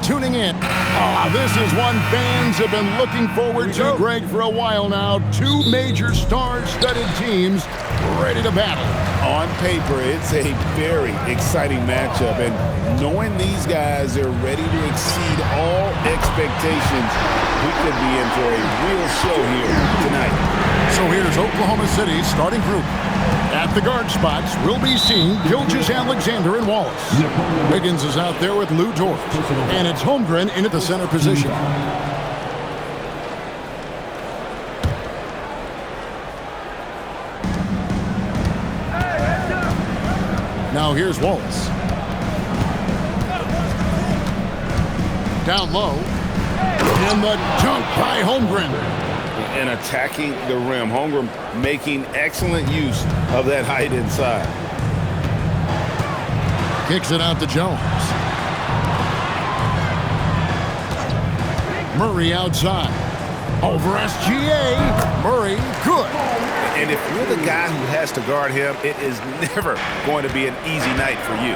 tuning in. This is one fans have been looking forward to, Greg, for a while now. Two major star-studded teams ready to battle. On paper, it's a very exciting matchup, and knowing these guys are ready to exceed all expectations, we could be in for a real show here tonight. So here's Oklahoma City's starting group. At the guard spots, we'll be seeing Gilgeous-Alexander and Wallace. Wiggins is out there with Lou Dort, and it's Holmgren in at the center position. Now here's Wallace. Down low. And the dunk by Holmgren. And attacking the rim. Holmgren making excellent use of that height inside. Kicks it out to Jones. Murray outside. Over SGA. Murray, good. And if you're the guy who has to guard him, it is never going to be an easy night for you.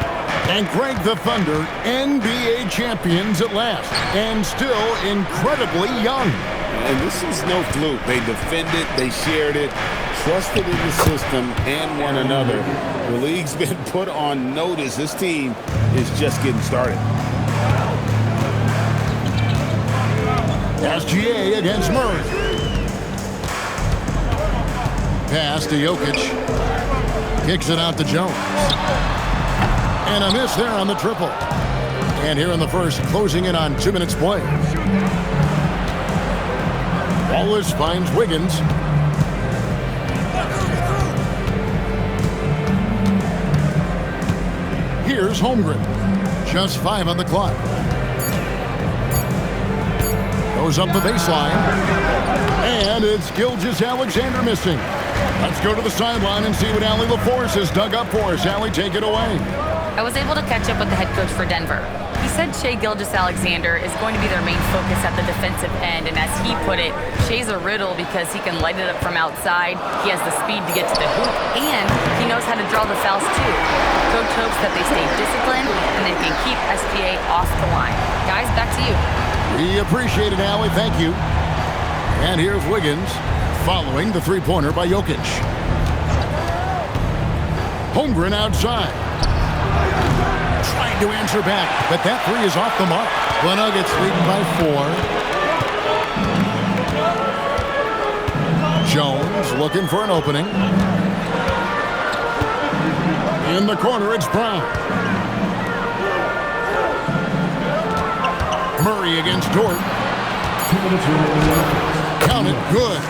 And Greg, the Thunder, NBA champions at last, and still incredibly young. And this is no fluke. They defended, they shared it, trusted in the system and one another. The league's been put on notice. This team is just getting started. SGA against Murray. Pass to Jokic. Kicks it out to Jones. And a miss there on the triple. And here in the first, closing in on 2 minutes play. Wallace finds Wiggins. Here's Holmgren. Just 5 on the clock. Goes up the baseline. And it's Gilgeous-Alexander missing. Let's go to the sideline and see what Allie LaForce has dug up for us. Allie, take it away. I was able to catch up with the head coach for Denver. He said Shai Gilgeous-Alexander is going to be their main focus at the defensive end, and as he put it, Shai's a riddle because he can light it up from outside, he has the speed to get to the hoop, and he knows how to draw the fouls too. Coach hopes that they stay disciplined and they can keep SGA off the line. Guys, back to you. We appreciate it, Allie. Thank you. And here's Wiggins following the three-pointer by Jokic. Holmgren outside. Trying to answer back, but that three is off the mark. The Nuggets leading by 4. Jones looking for an opening. In the corner, it's Brown. Murray against Dort. Count it, good.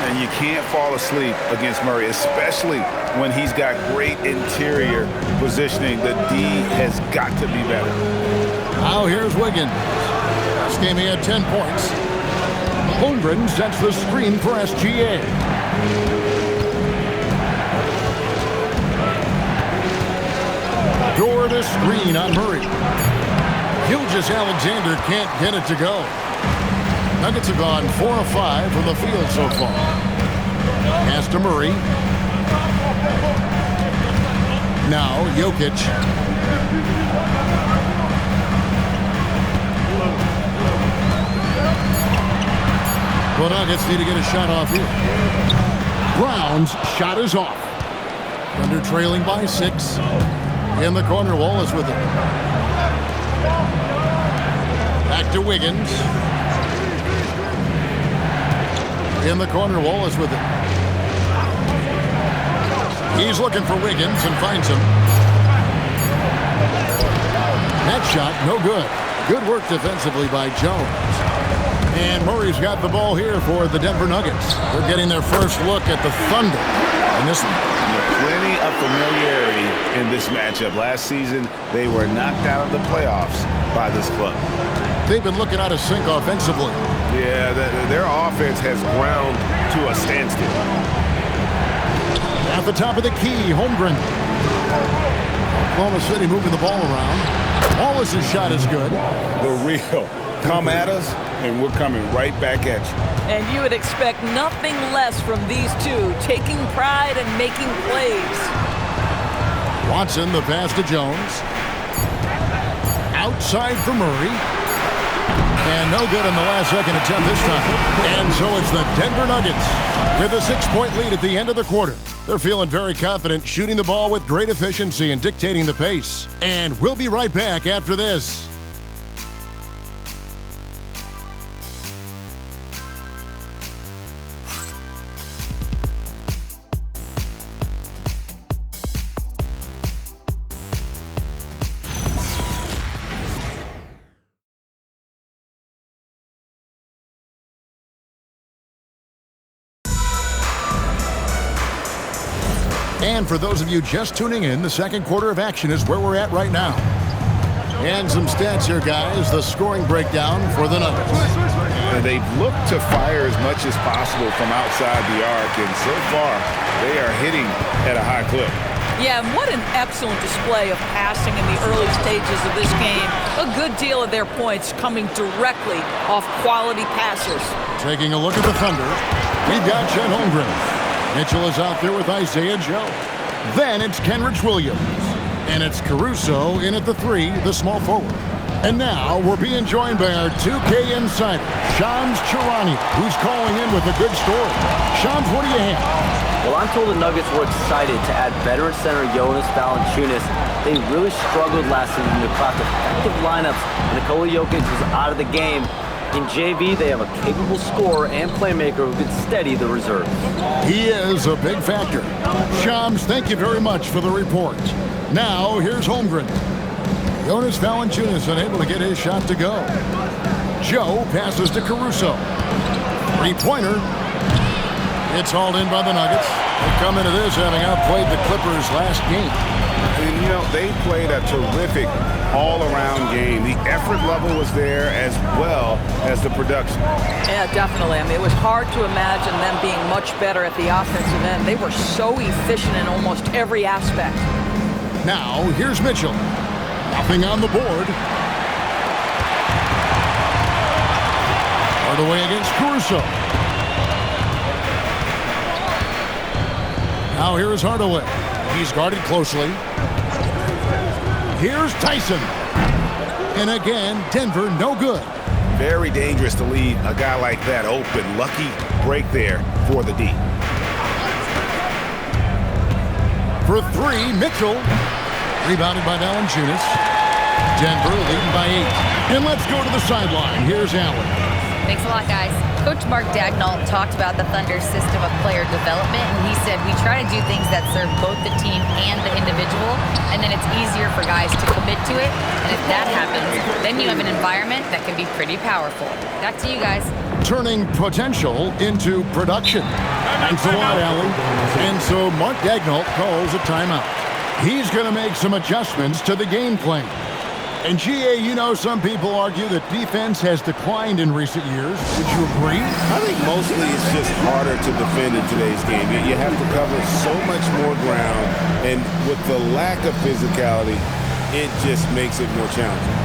And you can't fall asleep against Murray, especially when he's got great interior positioning. The D has got to be better. Now here's Wiggins. This game he had 10 points. Holmgren sets the screen for SGA. Door to screen on Murray. Gilgeous-Alexander can't get it to go. Nuggets have gone 4 of 5 from the field so far. Pass to Murray. Now Jokic. The Nuggets need to get a shot off here. Brown's shot is off. Thunder trailing by 6. In the corner, Wallace with it. Back to Wiggins. In the corner, Wallace with it. He's looking for Wiggins and finds him. That shot, no good. Good work defensively by Jones. And Murray's got the ball here for the Denver Nuggets. They're getting their first look at the Thunder in this one. Plenty of familiarity in this matchup. Last season, they were knocked out of the playoffs by this club. They've been looking out of sync offensively. Yeah, their offense has ground to a standstill. At the top of the key, Holmgren. Oklahoma City moving the ball around. Wallace's shot is good. The real come at us, and we're coming right back at you. And you would expect nothing less from these two, taking pride and making plays. Watson, the pass to Jones. Outside for Murray. And no good in the last second attempt this time. And so it's the Denver Nuggets with a 6-point lead at the end of the quarter. They're feeling very confident, shooting the ball with great efficiency and dictating the pace. And we'll be right back after this. And for those of you just tuning in, the second quarter of action is where we're at right now. And some stats here, guys. The scoring breakdown for the Nuggets. They've looked to fire as much as possible from outside the arc, and so far, they are hitting at a high clip. Yeah, and what an excellent display of passing in the early stages of this game. A good deal of their points coming directly off quality passes. Taking a look at the Thunder, we've got Chet Holmgren. Mitchell is out there with Isaiah Joe. Then it's Kenrich Williams. And it's Caruso in at the 3, the small forward. And now we're being joined by our 2K insider, Shams Charania, who's calling in with a good story. Shams, what do you have? Well, I'm told the Nuggets were excited to add veteran center Jonas Valanciunas. They really struggled last season to craft effective lineups when Nikola Jokic was out of the game. In JV, they have a capable scorer and playmaker who can steady the reserve. He is a big factor. Shams, thank you very much for the report. Now, here's Holmgren. Jonas Valanciunas unable to get his shot to go. Joe passes to Caruso. Three-pointer. It's hauled in by the Nuggets. They come into this having outplayed the Clippers last game. And, you know, they played a terrific all-around game. The effort level was there as well as the production. Yeah, definitely. I mean, it was hard to imagine them being much better at the offensive end. They were so efficient in almost every aspect. Now, here's Mitchell. Nothing on the board. Hardaway against Caruso. Now here is Hardaway. He's guarded closely. Here's Tyson. And again, Denver no good. Very dangerous to leave a guy like that open. Lucky break there for the D. For 3, Mitchell. Rebounded by Valanciunas. Denver leading by 8. And let's go to the sideline. Here's Allen. Thanks a lot, guys. Coach Mark Daigneault talked about the Thunder's system of player development, and he said, we try to do things that serve both the team and the individual, and then it's easier for guys to commit to it. And if that happens, then you have an environment that can be pretty powerful. Back to you guys. Turning potential into production. Thanks a lot, Allen. And so Mark Daigneault calls a timeout. He's going to make some adjustments to the game plan. And GA, you know, some people argue that defense has declined in recent years. Would you agree? I think mostly it's just harder to defend in today's game. You have to cover so much more ground, and with the lack of physicality, it just makes it more challenging.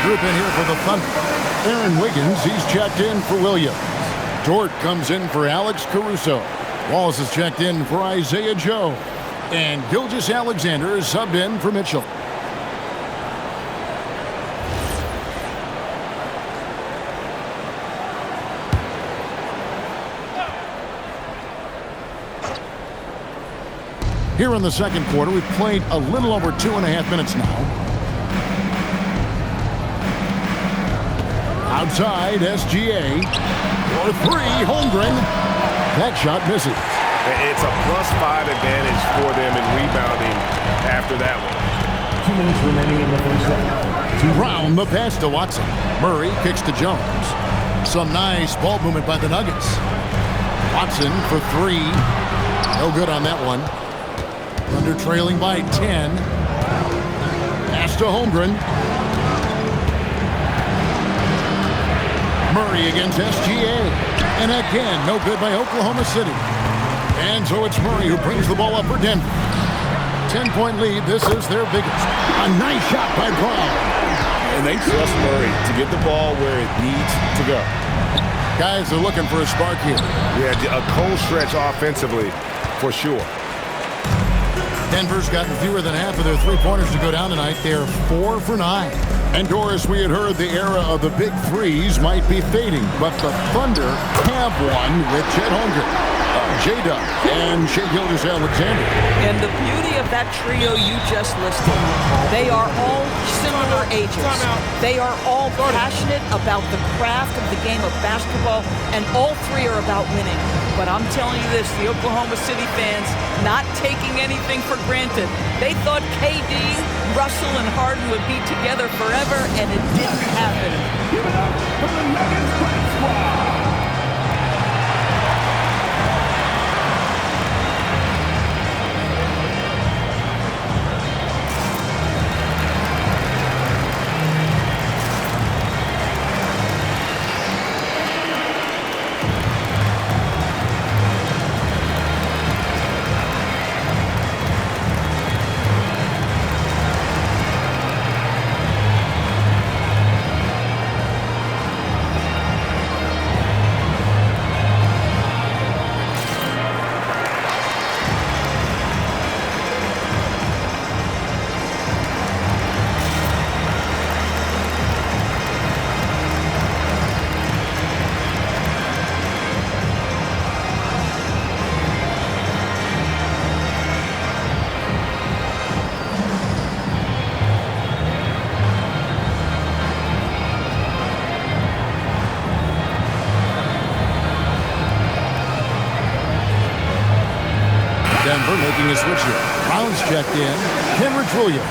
Group in here for the Thunder. Aaron Wiggins, he's checked in for Williams. Dort comes in for Alex Caruso. Wallace is checked in for Isaiah Joe. And Gilgeous-Alexander is subbed in for Mitchell. Here in the second quarter, we've played a little over 2.5 minutes now. Outside, SGA. For 3, Holmgren. That shot misses. It's a +5 advantage for them in rebounding after that one. 2 minutes remaining in the first set. Brown, the pass to Watson. Murray kicks to Jones. Some nice ball movement by the Nuggets. Watson for 3. No good on that one. Thunder trailing by 10. Pass to Holmgren. Murray against SGA. And again, no good by Oklahoma City. And so it's Murray who brings the ball up for Denver. 10-point lead. This is their biggest. A nice shot by Brown. And they trust Murray to get the ball where it needs to go. Guys are looking for a spark here. Yeah, a cold stretch offensively, for sure. Denver's gotten fewer than half of their three-pointers to go down tonight. They're 4 for 9. And Doris, we had heard the era of the big threes might be fading, but the Thunder have one with Chet Holmgren, J-Dub, and Shai Gilgeous-Alexander. And the beauty of that trio you just listed, they are all similar ages. They are all passionate about the craft of the game of basketball, and all three are about winning. But I'm telling you this, the Oklahoma City fans not taking anything for granted. They thought KD, Russell, and Harden would be together forever, and it didn't happen. Give it up for the Nuggets Press Squad. Denver making a switch here. Brown's checked in. Kenrich Williams.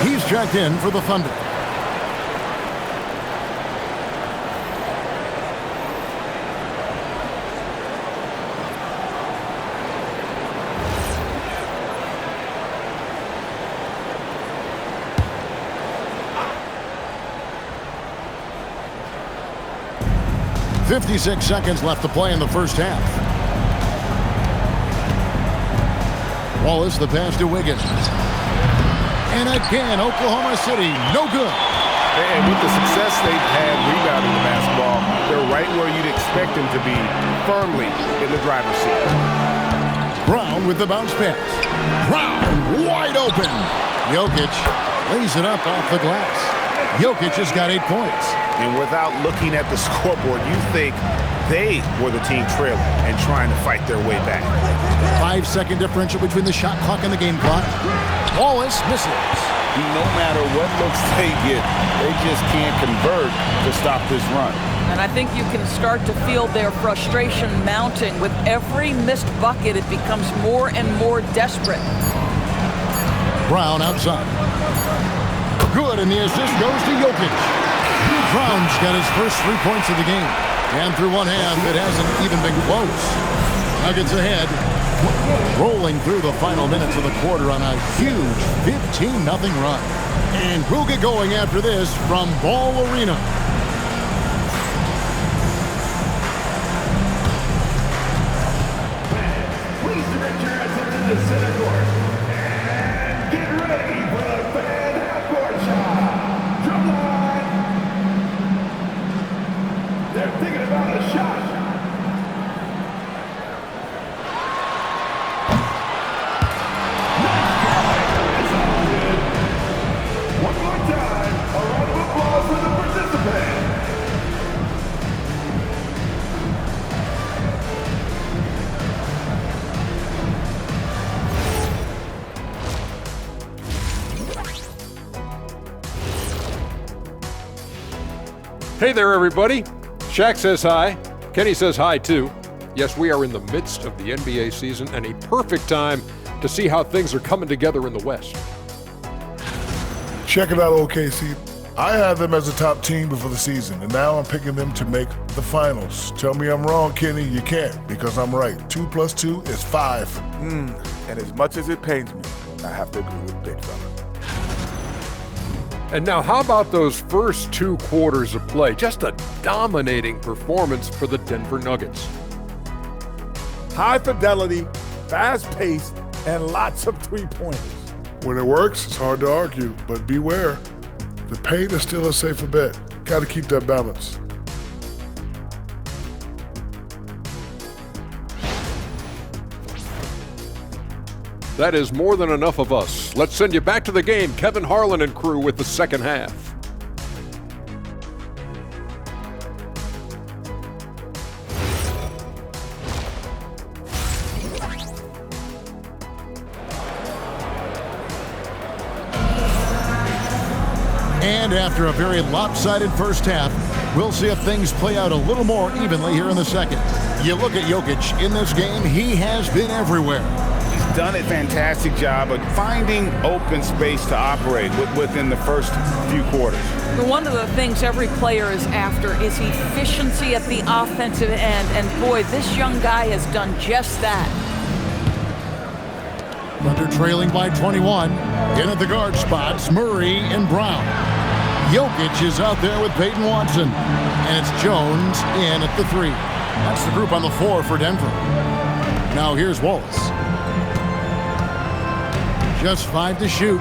He's checked in for the Thunder. "56 seconds left to play in the first half. Wallace, the pass to Wiggins. And again, Oklahoma City, no good. And with the success they've had rebounding the basketball, they're right where you'd expect them to be, firmly in the driver's seat. Brown with the bounce pass. Brown wide open. Jokic lays it up off the glass. Jokic has got 8 points. And without looking at the scoreboard, you think they were the team trailing and trying to fight their way back. 5-second differential between the shot clock and the game clock. Wallace misses. No matter what looks they get, they just can't convert to stop this run. And I think you can start to feel their frustration mounting. With every missed bucket, it becomes more and more desperate. Brown outside. Good, and the assist goes to Jokic. Brown's got his first 3 points of the game. And through one half, it hasn't even been close. Nuggets ahead, rolling through the final minutes of the quarter on a huge 15-0 run. And we'll get going after this from Ball Arena. Please direct your attention to the center court. And get ready for the fan half-court shot. Drumline. They're thinking about a shot. One more time, a round of applause for the participants. Hey there, everybody. Shaq says hi. Kenny says hi, too. Yes, we are in the midst of the NBA season and a perfect time to see how things are coming together in the West. Check it out, OKC. I had them as a top team before the season, and now I'm picking them to make the finals. Tell me I'm wrong, Kenny. You can't, because I'm right. 2 + 2 is 5. And as much as it pains me, I have to agree with Big Fella. And now, how about those first 2 quarters of play? Just a dominating performance for the Denver Nuggets. High fidelity, fast pace, and lots of three-pointers. When it works, it's hard to argue, but beware. The paint is still a safer bet. Got to keep that balance. That is more than enough of us. Let's send you back to the game. Kevin Harlan and crew with the second half. And after a very lopsided first half, we'll see if things play out a little more evenly here in the second. You look at Jokic in this game, he has been everywhere. He's done a fantastic job of finding open space to operate within the first few quarters. One of the things every player is after is efficiency at the offensive end, and boy, this young guy has done just that. Thunder trailing by 21. In at the guard spots, Murray and Brown. Jokic is out there with Peyton Watson. And it's Jones in at the 3. That's the group on the floor for Denver. Now here's Wallace. Just 5 to shoot.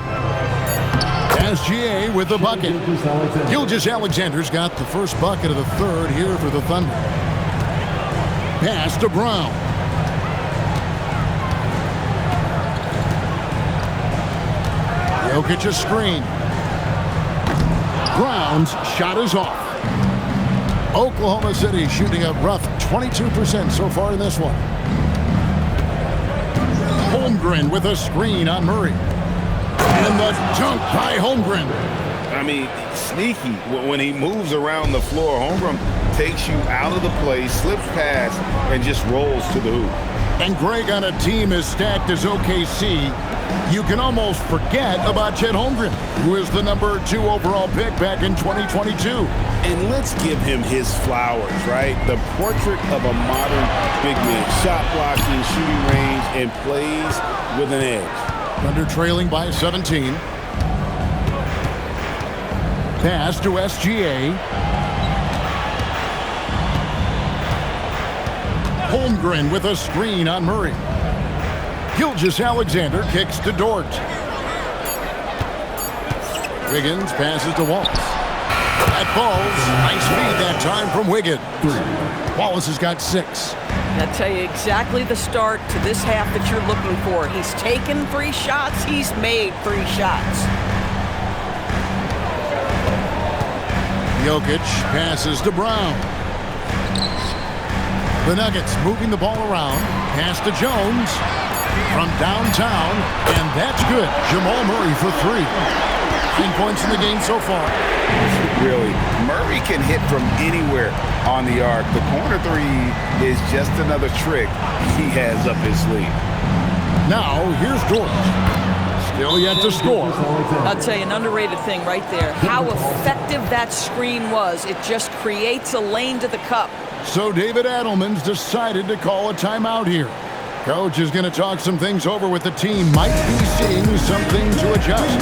SGA with the bucket. Gilgeous-Alexander's got the first bucket of the third here for the Thunder. Pass to Brown. Jokic a screen. Brown's shot is off. Oklahoma City shooting a rough 22% so far in this one. Holmgren with a screen on Murray. And the dunk by Holmgren. I mean, sneaky. When he moves around the floor, Holmgren takes you out of the play, slips past, and just rolls to the hoop. And Greg, on a team as stacked as OKC, you can almost forget about Chet Holmgren, who is the number 2 overall pick back in 2022. And let's give him his flowers, right? The portrait of a modern big man. Shot blocking, shooting range, and plays with an edge. Thunder trailing by 17. Pass to SGA. Holmgren with a screen on Murray. Gilgeous-Alexander kicks to Dort. Wiggins passes to Wallace. That falls. Nice feed that time from Wiggins. Wallace has got 6. I'll tell you exactly the start to this half that you're looking for. He's taken 3 shots. He's made 3 shots. Jokic passes to Brown. The Nuggets moving the ball around. Pass to Jones from downtown, and that's good. Jamal Murray for 3. 9 points in the game so far. Really, Murray can hit from anywhere on the arc. The corner 3 is just another trick he has up his sleeve. Now, here's Dort. Still yet to score. I'll tell you, an underrated thing right there. How effective that screen was. It just creates a lane to the cup. So David Adelman's decided to call a timeout here. Coach is going to talk some things over with the team. Might be seeing something to adjust.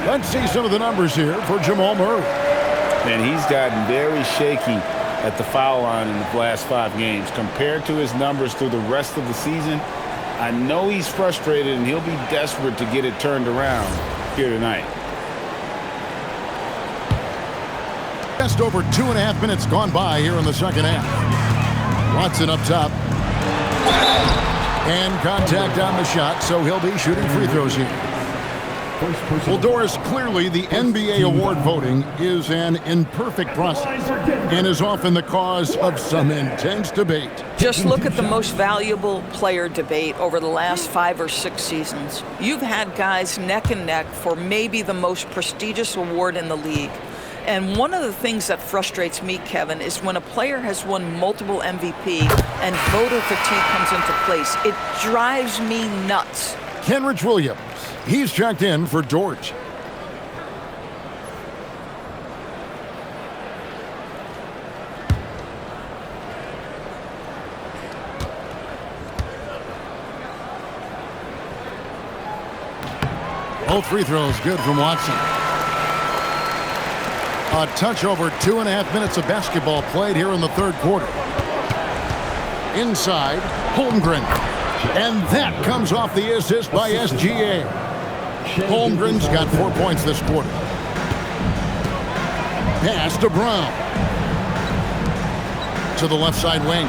Let's see some of the numbers here for Jamal Murray. And he's gotten very shaky at the foul line in the last 5 games. Compared to his numbers through the rest of the season, I know he's frustrated and he'll be desperate to get it turned around here tonight. Just over 2.5 minutes gone by here in the second half. Watson up top. And contact on the shot, so he'll be shooting free throws here. Well, Doris, clearly the NBA award voting is an imperfect process and is often the cause of some intense debate. Just look at the most valuable player debate over the last 5 or 6 seasons. You've had guys neck and neck for maybe the most prestigious award in the league. And one of the things that frustrates me, Kevin, is when a player has won multiple MVP and voter fatigue comes into place. It drives me nuts. Kenrich Williams, he's checked in for George. Both free throws good from Watson. A touch over 2.5 minutes of basketball played here in the third quarter. Inside, Holmgren. And that comes off the assist by SGA. Holmgren's got 4 points this quarter. Pass to Brown. To the left side wing.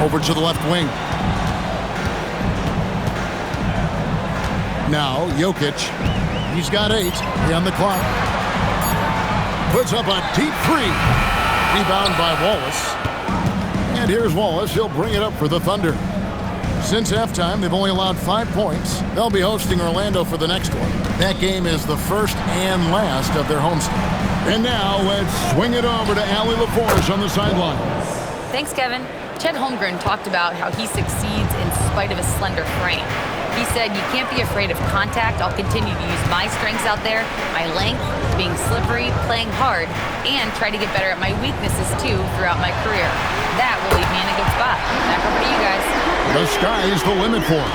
Over to the left wing. Now, Jokic. He's got 8 on the clock. Puts up a deep 3. Rebound by Wallace. And here's Wallace. He'll bring it up for the Thunder. Since halftime, they've only allowed 5 points. They'll be hosting Orlando for the next one. That game is the first and last of their homestand. And now let's swing it over to Allie LaForge on the sideline. Thanks, Kevin. Chet Holmgren talked about how he succeeds in spite of his slender frame. He said, "You can't be afraid of contact. I'll continue to use my strengths out there, my length, being slippery, playing hard, and try to get better at my weaknesses too throughout my career. That will leave me in a good spot." Back over to you guys. The sky is the limit for him.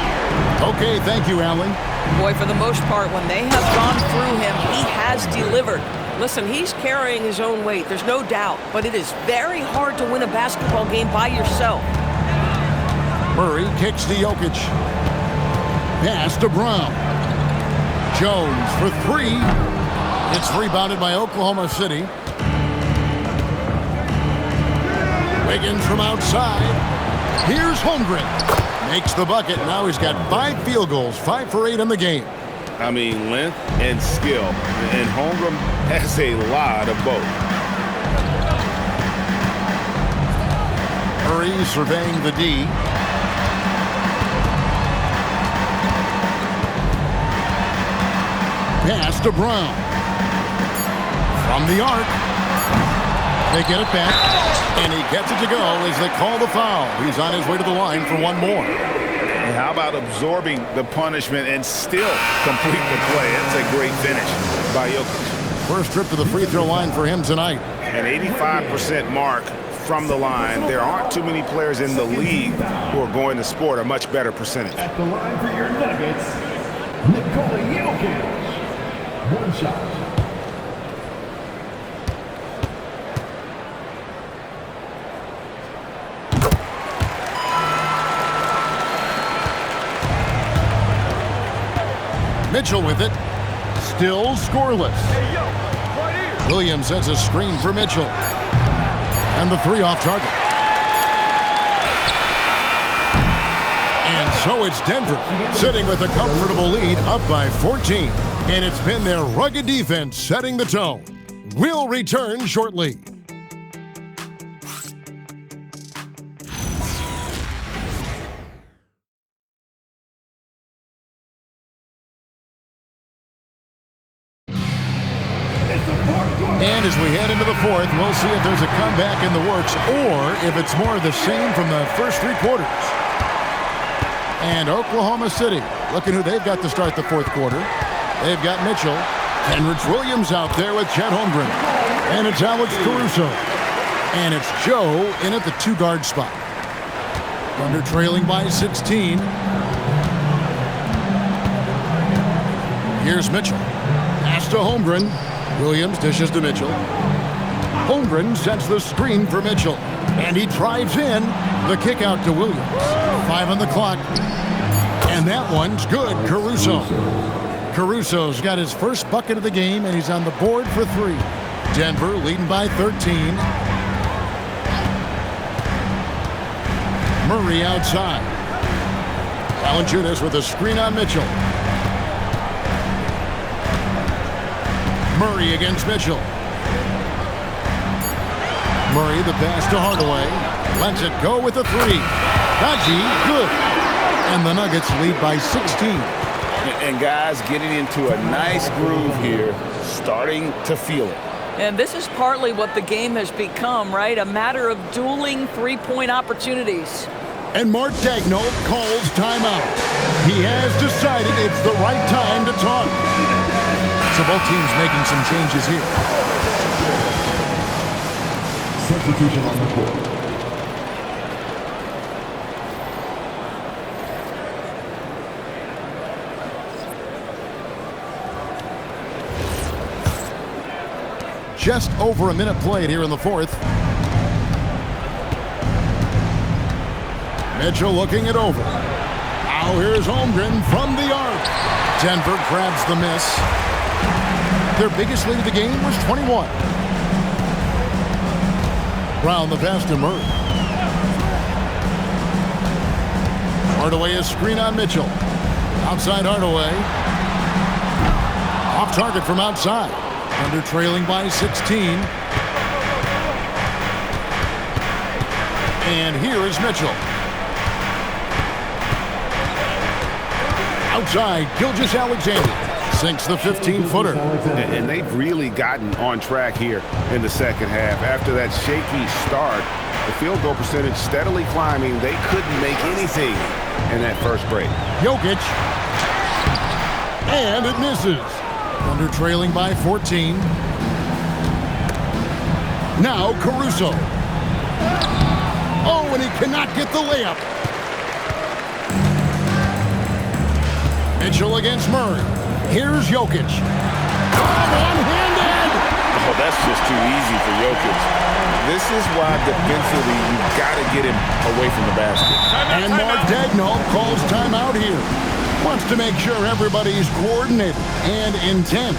Okay, thank you, Allie. Boy, for the most part, when they have gone through him, he has delivered. Listen, he's carrying his own weight, there's no doubt, but it is very hard to win a basketball game by yourself. Murray kicks to Jokic. Pass to Brown. Jones for 3. It's rebounded by Oklahoma City. Wiggins from outside. Here's Holmgren. Makes the bucket. Now he's got 5 field goals, 5 for 8 in the game. I mean, length and skill. And Holmgren has a lot of both. Murray surveying the D. Pass to Brown. From the arc. They get it back. And he gets it to go as they call the foul. He's on his way to the line for one more. And how about absorbing the punishment and still complete the play? That's a great finish by Jokic. First trip to the free throw line for him tonight. An 85% mark from the line. There aren't too many players in the league who are going to sport a much better percentage. At the line for your Nuggets, Nikola Jokic. 1 shot. Mitchell with it. Still scoreless. Williams sends a screen for Mitchell. And the 3 off target. And so it's Denver sitting with a comfortable lead up by 14. And it's been their rugged defense setting the tone. We'll return shortly. And as we head into the fourth, we'll see if there's a comeback in the works or if it's more of the same from the first 3 quarters. And Oklahoma City, looking who they've got to start the fourth quarter. They've got Mitchell. Kenrich Williams out there with Chet Holmgren. And it's Alex Caruso. And it's Joe in at the 2-guard spot. Thunder trailing by 16. Here's Mitchell. Pass to Holmgren. Williams dishes to Mitchell. Holmgren sets the screen for Mitchell. And he drives in. The kick out to Williams. 5 on the clock. And that one's good. Caruso. Caruso's got his first bucket of the game, and he's on the board for 3. Denver leading by 13. Murray outside. Valanciunas with a screen on Mitchell. Murray against Mitchell. Murray the pass to Hardaway. Lets it go with a 3. Haji, good. And the Nuggets lead by 16. And guys getting into a nice groove here, starting to feel it. And this is partly what the game has become, right? A matter of dueling three-point opportunities. And Mark Daigneault calls timeout. He has decided it's the right time to talk. So both teams making some changes here. Substitution on the court. Just over a minute played here in the fourth. Mitchell looking it over. Now here's Holmgren from the arc. Denver grabs the miss. Their biggest lead of the game was 21. Brown the pass to Murray. Hardaway is screen on Mitchell. Outside Hardaway. Off target from outside. Under trailing by 16. And here is Mitchell. Outside, Gilgeous-Alexander sinks the 15-footer. And they've really gotten on track here in the second half. After that shaky start, the field goal percentage steadily climbing. They couldn't make anything in that first break. Jokic. And it misses. Under trailing by 14. Now Caruso. Oh, and he cannot get the layup. Mitchell against Murray. Here's Jokic. One-handed. Oh, that's just too easy for Jokic. This is why defensively you've got to get him away from the basket. And Mark Daigneault calls timeout here. Wants to make sure everybody's coordinated and intent.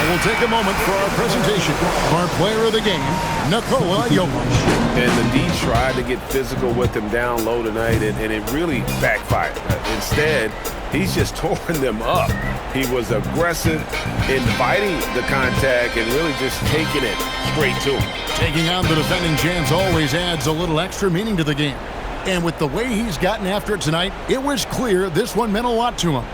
We'll take a moment for our presentation of our player of the game, Nikola Jokic. And the D tried to get physical with him down low tonight, and it really backfired. Instead, he's just torn them up. He was aggressive, inviting the contact, and really just taking it straight to him. Taking on the defending champs always adds a little extra meaning to the game. And with the way he's gotten after it tonight, it was clear this one meant a lot to him.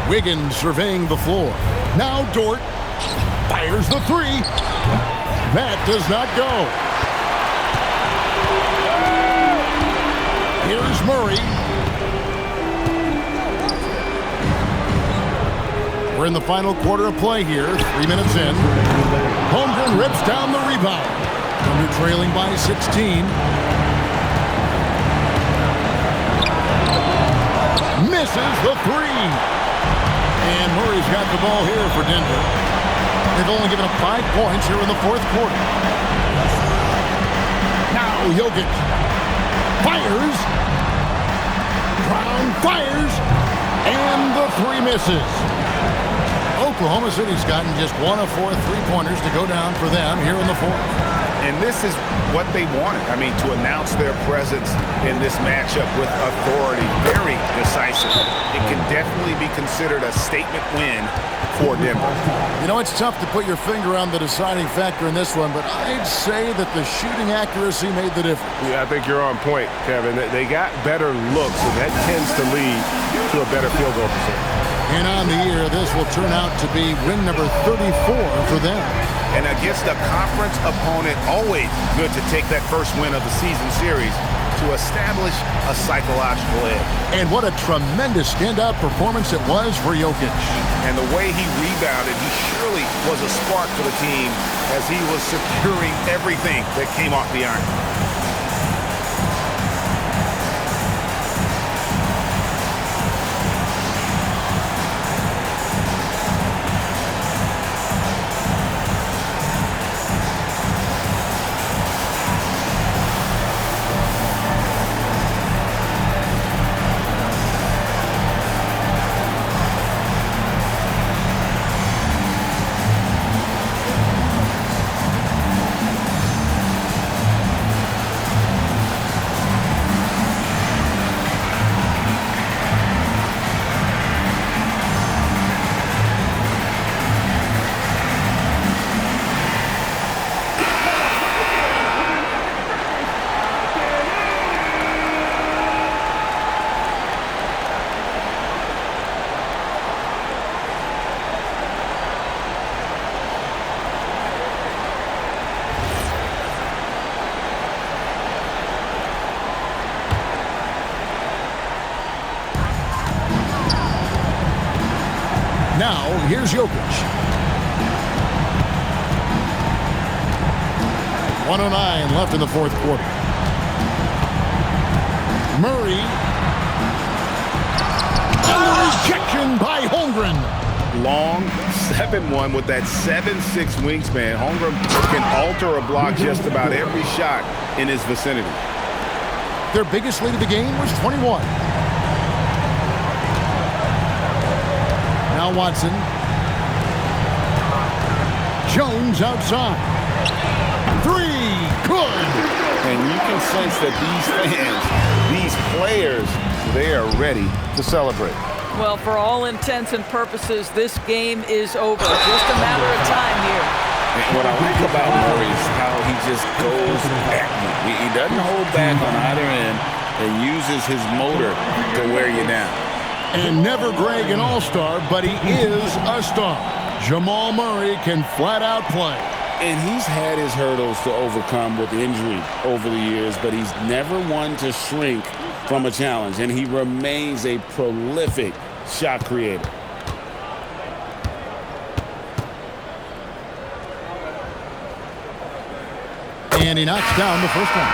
Wiggins surveying the floor. Now Dort fires the 3. That does not go. Here's Murray. We're in the final quarter of play here, 3 minutes in. Holmgren rips down the rebound. Under trailing by 16. Misses the 3. And Murray's got the ball here for Denver. They've only given up 5 points here in the fourth quarter. Now Jokic fires. Brown fires. And the three misses. Oklahoma City's gotten just 1 of 4 3-pointers to go down for them here in the fourth. And this is what they wanted. I mean, to announce their presence in this matchup with authority, very decisive. It can definitely be considered a statement win for Denver. You know, it's tough to put your finger on the deciding factor in this one, but I'd say that the shooting accuracy made the difference. Yeah, I think you're on point, Kevin. They got better looks, and that tends to lead to a better field goal percentage. And on the year, this will turn out to be win number 34 for them. And against a conference opponent, always good to take that first win of the season series to establish a psychological edge. And what a tremendous standout performance it was for Jokic. And the way he rebounded, he surely was a spark for the team as he was securing everything that came off the iron. Now, here's Jokic. 1:09 left in the fourth quarter. Murray. And the rejection by Holmgren. Long 7-1 with that 7'6" wingspan. Holmgren can alter a block just about every shot in his vicinity. Their biggest lead of the game was 21. Now Watson. Jones outside. Three. Good. And you can sense that these fans, these players, they are ready to celebrate. Well, for all intents and purposes, this game is over. Just a matter of time here. And what I like about Murray is how he just goes at you. He doesn't hold back on either end and uses his motor to wear you down. And never Greg an all-star, but he is a star. Jamal Murray can flat out play. And he's had his hurdles to overcome with injury over the years, but he's never one to shrink from a challenge, and he remains a prolific shot creator. And he knocks down the first one.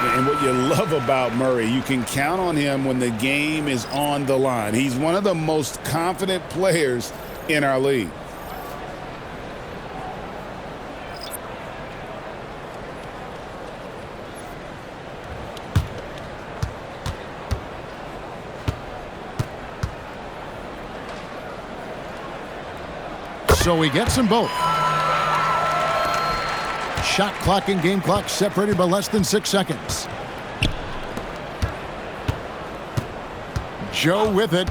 And what you love about Murray, you can count on him when the game is on the line. He's one of the most confident players in our league. So he gets them both. Shot clock and game clock separated by less than 6 seconds. Joe with it.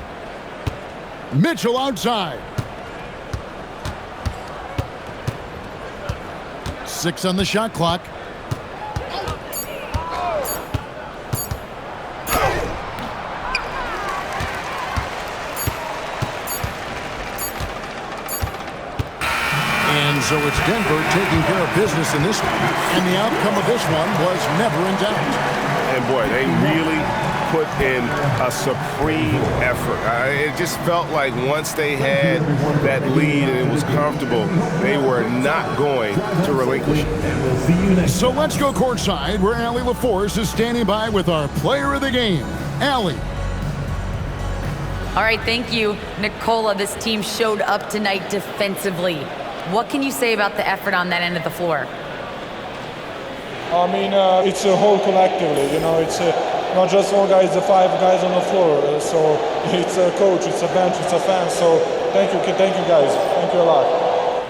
Mitchell outside. 6 on the shot clock. So it's Denver taking care of business in this one. And the outcome of this one was never in doubt. And boy, they really put in a supreme effort. It just felt like once they had that lead and it was comfortable, they were not going to relinquish it. So let's go courtside where Allie LaForce is standing by with our player of the game. Allie. All right, thank you, Nicola. This team showed up tonight defensively. What can you say about the effort on that end of the floor? I mean, it's a whole collectively, you know, it's not just one guy, it's the 5 guys on the floor. So it's a coach, it's a bench, it's a fan. So thank you guys. Thank you a lot.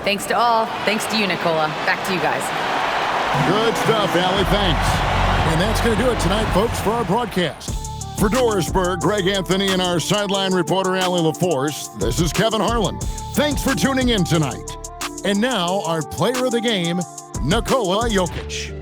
Thanks to all. Thanks to you, Nikola. Back to you guys. Good stuff, Allie. Thanks. And that's going to do it tonight, folks, for our broadcast. For Dorisburg, Greg Anthony and our sideline reporter, Allie LaForce, this is Kevin Harlan. Thanks for tuning in tonight. And now, our player of the game, Nikola Jokic.